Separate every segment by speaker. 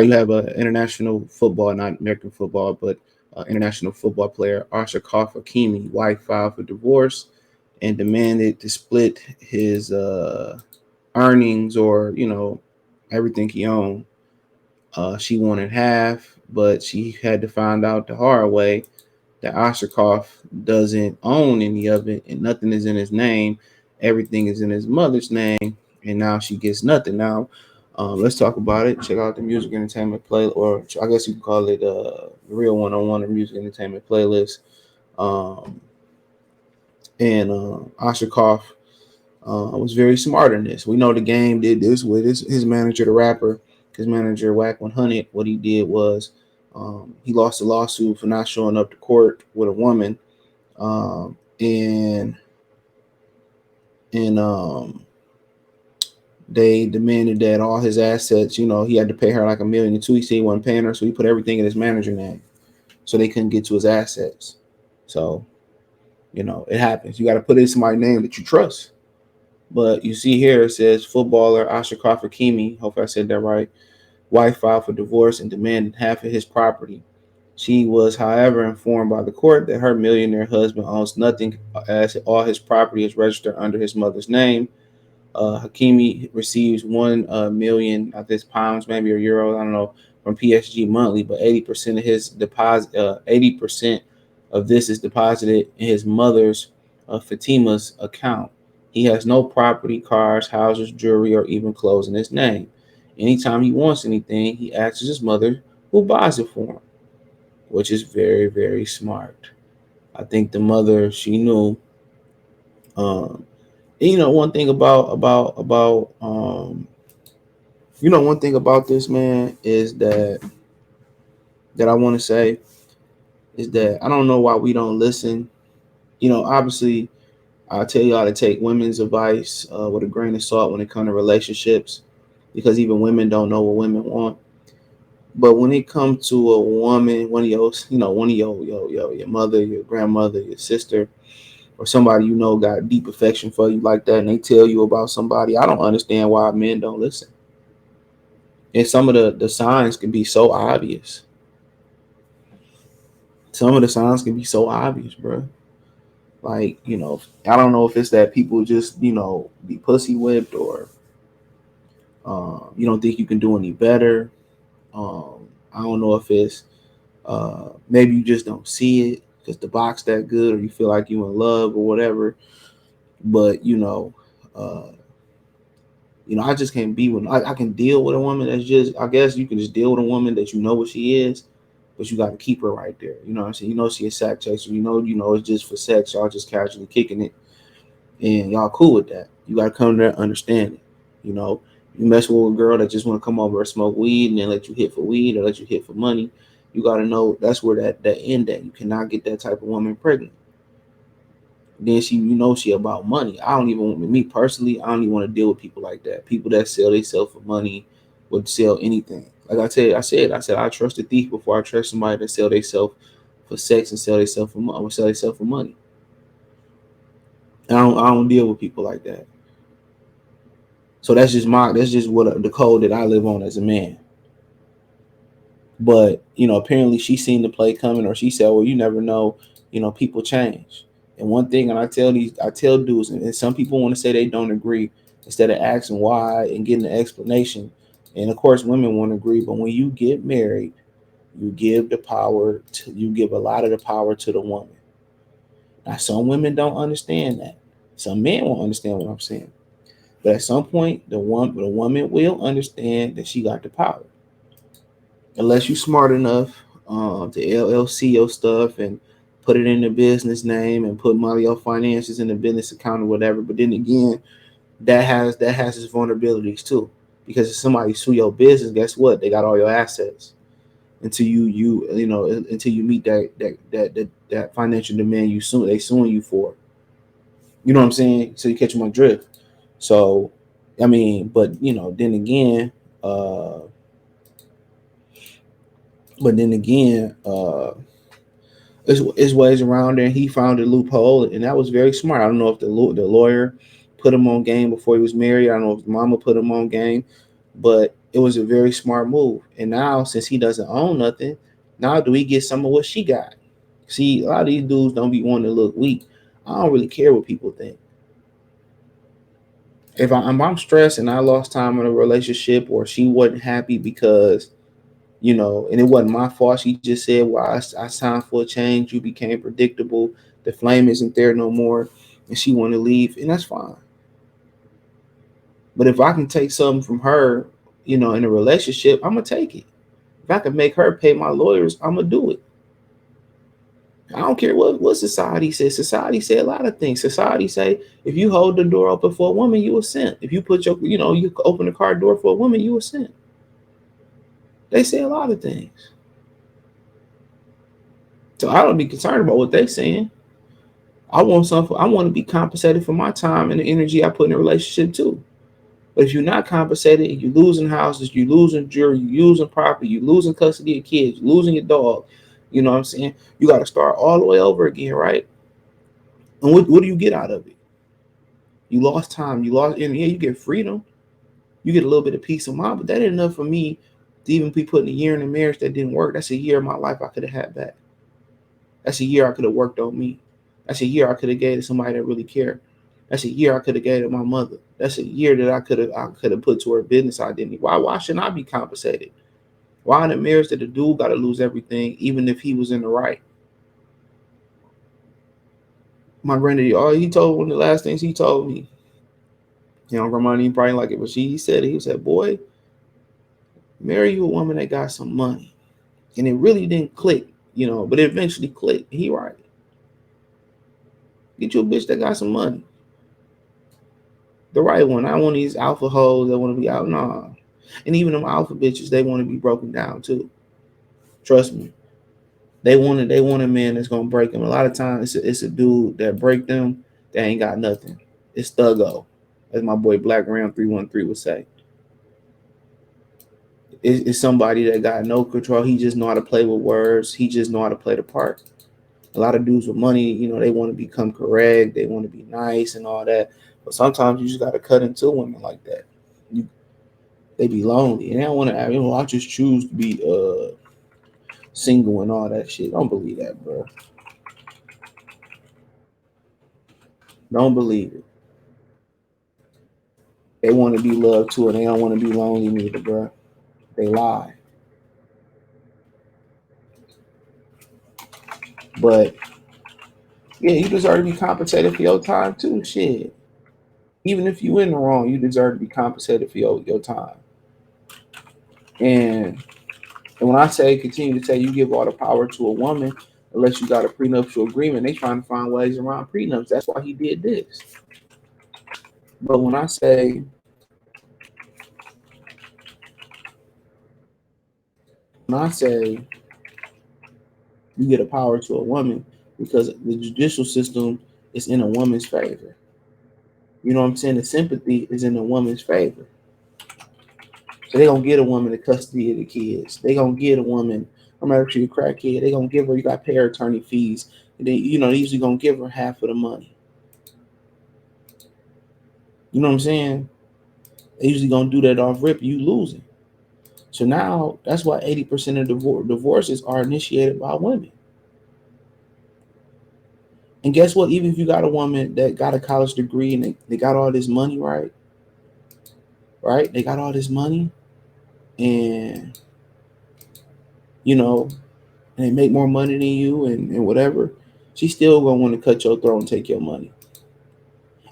Speaker 1: you have an international football, not American football, but international football player Achraf Hakimi. Wife filed for divorce and demanded to split his earnings, or everything he owned. She wanted half, but she had to find out the hard way that Oshakov doesn't own any of it, and nothing is in his name. Everything is in his mother's name, and now she gets nothing. Now, let's talk about it. Check out the music entertainment play, or I guess you can call it real one-on-one or music entertainment playlist. Um, and Oshakov was very smart in this. We know the game did this with his manager, the rapper, his manager, Whack 100. What he did was he lost a lawsuit for not showing up to court with a woman, and they demanded that all his assets. He had to pay her like $1.2 million. He said he wasn't paying her, so he put everything in his manager name, so they couldn't get to his assets. So it happens. You got to put it in somebody's name that you trust. But you see here it says footballer Achraf Hakimi, hope I said that right, wife filed for divorce and demanded half of his property. She was, however, informed by the court that her millionaire husband owns nothing, as all his property is registered under his mother's name. Hakimi receives 1 million, I think pounds, maybe, or euros, I don't know, from PSG monthly, but 80% of his deposit, 80% of this is deposited in his mother's, Fatima's account. He has no property, cars, houses, jewelry, or even clothes in his name. Anytime he wants anything, he asks his mother, who buys it for him, which is very, very smart. I think the mother, she knew. Um, and one thing one thing about this, man, is that I want to say is that I don't know why we don't listen. Obviously, I tell y'all to take women's advice with a grain of salt when it comes to relationships, because even women don't know what women want. But when it comes to a woman, one of your mother, your grandmother, your sister, or somebody got deep affection for you like that, and they tell you about somebody, I don't understand why men don't listen. And some of the signs can be so obvious. Some of the signs can be so obvious, bro. Like, I don't know if it's that people just, be pussy whipped, or you don't think you can do any better. I don't know if it's maybe you just don't see it because the box that good, or you feel like you in love or whatever. But uh, I just can't be with. I can deal with a woman that's just. I guess you can just deal with a woman that what she is, but you got to keep her right there. You know what I'm saying? She a sack chaser. It's just for sex. Y'all just casually kicking it, and y'all cool with that. You got to come there and understand it. You mess with a girl that just want to come over and smoke weed and then let you hit for weed or let you hit for money. You got to know that's where that end at. You cannot get that type of woman pregnant. Then she about money. I don't even, me personally, I don't even want to deal with people like that. People that sell themselves for money would sell anything. Like I said, I trust a thief before I trust somebody that sell themselves for sex and sell themselves for money. Sell themselves for money. I don't deal with people like that. So that's just what the code that I live on as a man. But apparently she seen the play coming, or she said, "Well, you never know. People change." And one thing, and I tell dudes, and some people want to say they don't agree, instead of asking why and getting an explanation. And of course, women won't agree. But when you get married, you give you give a lot of the power to the woman. Now, some women don't understand that. Some men won't understand what I'm saying. But at some point, the woman will understand that she got the power. Unless you're smart enough to LLC your stuff and put it in the business name and put money your finances in the business account or whatever. But then again, that has its vulnerabilities too. Because if somebody sue your business, guess what? They got all your assets until until you meet that financial demand they suing you for. You know what I'm saying? So you catch my drift. So I mean, but then again, uh, but then again, there's ways around there. He found a loophole, and that was very smart. I don't know if the lawyer put him on game before he was married. I don't know if the mama put him on game, but It was a very smart move. And now, since he doesn't own nothing, now do we get some of what she got? See, a lot of these dudes don't be wanting to look weak. I don't really care what people think. If I'm stressed and I lost time in a relationship, or she wasn't happy because, and it wasn't my fault. She just said, "Well, I signed for a change. You became predictable. The flame isn't there no more," and she want to leave, and that's fine. But if I can take something from her, in a relationship, I'm gonna take it. If I can make her pay my lawyers, I'm gonna do it. I don't care what society says. Society say a lot of things. Society say if you hold the door open for a woman, you a simp. If you put you open the car door for a woman, you a simp. They say a lot of things. So I don't be concerned about what they saying. I want something. I want to be compensated for my time and the energy I put in a relationship too. But if you're not compensated, you losing houses, you losing jewelry, you losing property, you losing custody of kids, you losing your dog. You know what I'm saying? You got to start all the way over again, right? And what do you get out of it? You lost time, you lost, and yeah, you get freedom, you get a little bit of peace of mind, but that ain't enough for me to even be putting a year in a marriage that didn't work. That's a year of my life I could have had back. That's a year I could have worked on me. That's a year I could have gave to somebody that really cared. That's a year I could have gave to my mother. That's a year that I could have put to her business identity. Why shouldn't I be compensated? Why in a marriage that the dude got to lose everything, even if he was in the right? My granddaddy, he told one of the last things he told me, Ramon, you probably like it, but he said it. He said, "Boy, marry you a woman that got some money." And it really didn't click, but it eventually clicked. He right. Get you a bitch that got some money. The right one. I want these alpha hoes that want to be out. Nah. And even them alpha bitches, they want to be broken down too. Trust me. They want a man that's gonna break them. A lot of times it's a dude that break them that ain't got nothing. It's thuggo, as my boy Black Ram 313 would say. It's somebody that got no control. He just know how to play with words. He just know how to play the part. A lot of dudes with money, they want to become correct. They want to be nice and all that. But sometimes you just got to cut into women like that. They be lonely and they don't want to. I just choose to be single and all that shit. Don't believe that, bro. Don't believe it. They want to be loved too, and they don't want to be lonely neither, bro. They lie. But yeah, you deserve to be compensated for your time too. Shit. Even if you in the wrong, you deserve to be compensated for your time. And when I say continue to say you give all the power to a woman, unless you got a prenuptial agreement, they trying to find ways around prenups. That's why he did this. But when I say you get a power to a woman, because the judicial system is in a woman's favor. You know what I'm saying? The sympathy is in a woman's favor. So they gonna get a woman the custody of the kids. They gonna get a woman, no matter if she's a crackhead, they gonna give her. You got to pay her attorney fees. And they usually gonna give her half of the money. You know what I'm saying? They usually gonna do that off rip. You losing. So now that's why 80% of divorces are initiated by women. And guess what? Even if you got a woman that got a college degree and they got all this money, right? Right? They got all this money, and you know, and they make more money than you, and whatever. She's still gonna want to cut your throat and take your money,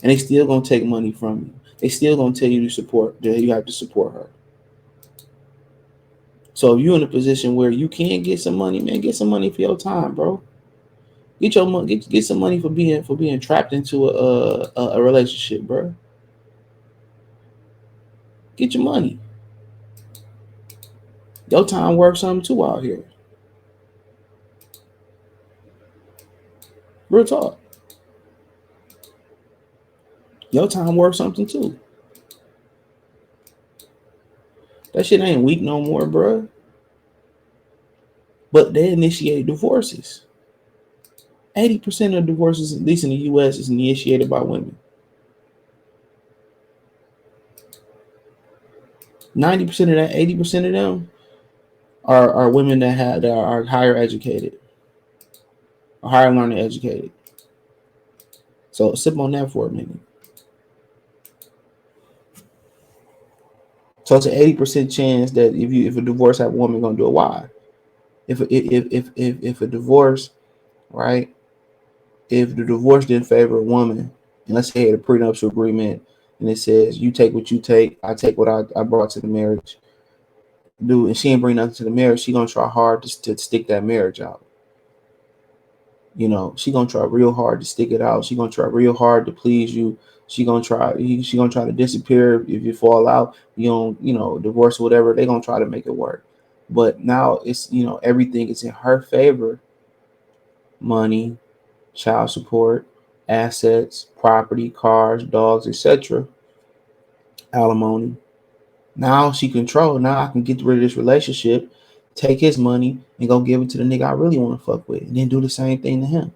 Speaker 1: and they still gonna take money from you. They still gonna tell you to support that you have to support her. So if you're in a position where you can get some money, man, get some money for your time, bro. Get your money. Get some money for being trapped into a relationship, bro. Get your money. Your time worth something too out here. Real talk. Your time worth something too. That shit ain't weak no more, bro. But they initiate divorces. 80% of divorces, at least in the U.S., is initiated by women. 90% of that, 80% of them are women that are higher educated, or higher learning educated. So sip on that for a minute. So it's an 80% chance that if a divorce have a woman gonna do it. Why? If a divorce, right? If the divorce didn't favor a woman, and let's say a prenuptial agreement, and it says you take what you take, I take what I brought to the marriage, dude, and she ain't bring nothing to the marriage, she gonna try hard to stick that marriage out. She gonna try real hard to stick it out. She gonna try real hard to please you. She gonna try to disappear if you fall out. You don't, divorce or whatever. They gonna try to make it work. But now it's everything is in her favor. Money, child support, assets, property, cars, dogs, etc. Alimony. Now she control. Now I can get rid of this relationship, take his money, and go give it to the nigga I really want to fuck with, and then do the same thing to him.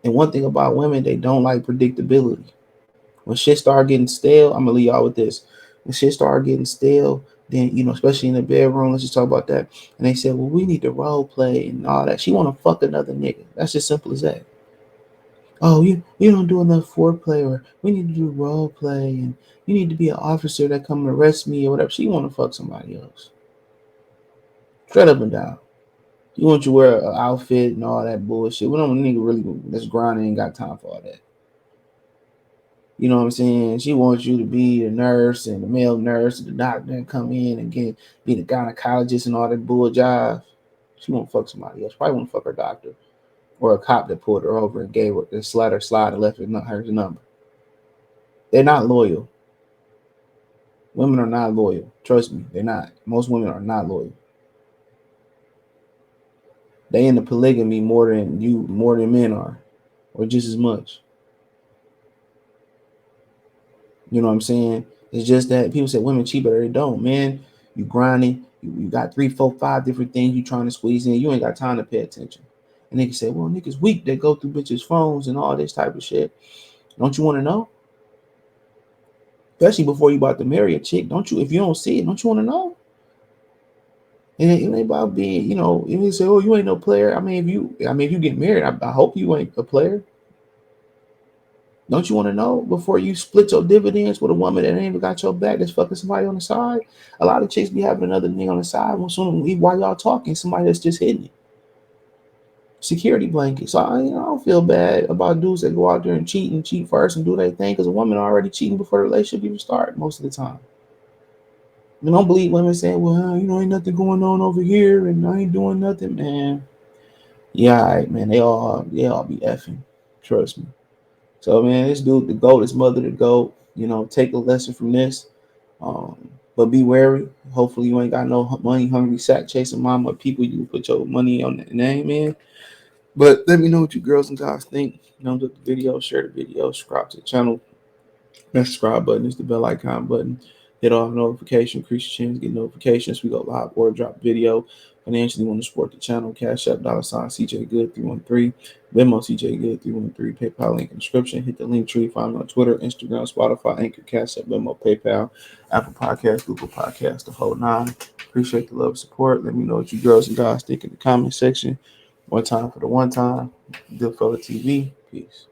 Speaker 1: And one thing about women, they don't like predictability. When shit start getting stale, I'm gonna leave y'all with this. When shit start getting stale, then especially in the bedroom, let's just talk about that. And they said, well, we need to role play and all that. She wanna fuck another nigga. That's just simple as that. Oh, you don't do enough foreplay, or we need to do role play, and you need to be an officer that come and arrest me or whatever. She wanna fuck somebody else. Straight up and down. You want you to wear an outfit and all that bullshit. We don't nigga really that's grinding ain't got time for all that. You know what I'm saying? She wants you to be the nurse and the male nurse and the doctor and come in and be the gynecologist and all that bull jive. She won't fuck somebody else. Probably won't fuck her doctor or a cop that pulled her over and gave her the slide and left her number. They're not loyal. Women are not loyal. Trust me, they're not. Most women are not loyal. They into polygamy more than men are, or just as much. You know what I'm saying? It's just that people say women cheat, but they don't. Man, you grinding. You got 3, 4, 5 different things you trying to squeeze in. You ain't got time to pay attention. And niggas say, well, niggas weak. They go through bitches' phones and all this type of shit. Don't you want to know? Especially before you about to marry a chick. Don't you? If you don't see it, don't you want to know? And it ain't about being, if you say, oh, you ain't no player. If you get married, I hope you ain't a player. Don't you want to know before you split your dividends with a woman that ain't even got your back, that's fucking somebody on the side? A lot of chicks be having another nigga on the side while y'all talking, somebody that's just hitting it. Security blanket. So I don't feel bad about dudes that go out there and cheat first and do their thing, because a woman already cheating before the relationship even start most of the time. Don't believe women saying, well, ain't nothing going on over here and I ain't doing nothing, man. Yeah, all right, man. They all be effing. Trust me. So man, this dude, the GOAT, his mother, the GOAT. Take a lesson from this. But be wary. Hopefully, you ain't got no money hungry sack chasing mama people. You put your money on that name in. But let me know what you girls and guys think. Look the video, share the video, subscribe to the channel. That subscribe button is the bell icon button. Hit all notifications, increase your chance, get notifications. We go live or drop video. Financially, want to support the channel. Cash App, $sign CJ Good 313. Venmo CJ Good 313. PayPal link in the description. Hit the link tree. Find me on Twitter, Instagram, Spotify, Anchor, Cash App, Venmo, PayPal, Apple Podcast, Google Podcast, the whole nine. Appreciate the love and support. Let me know what you girls and guys think in the comment section. One time for the one time. Good Fella TV. Peace.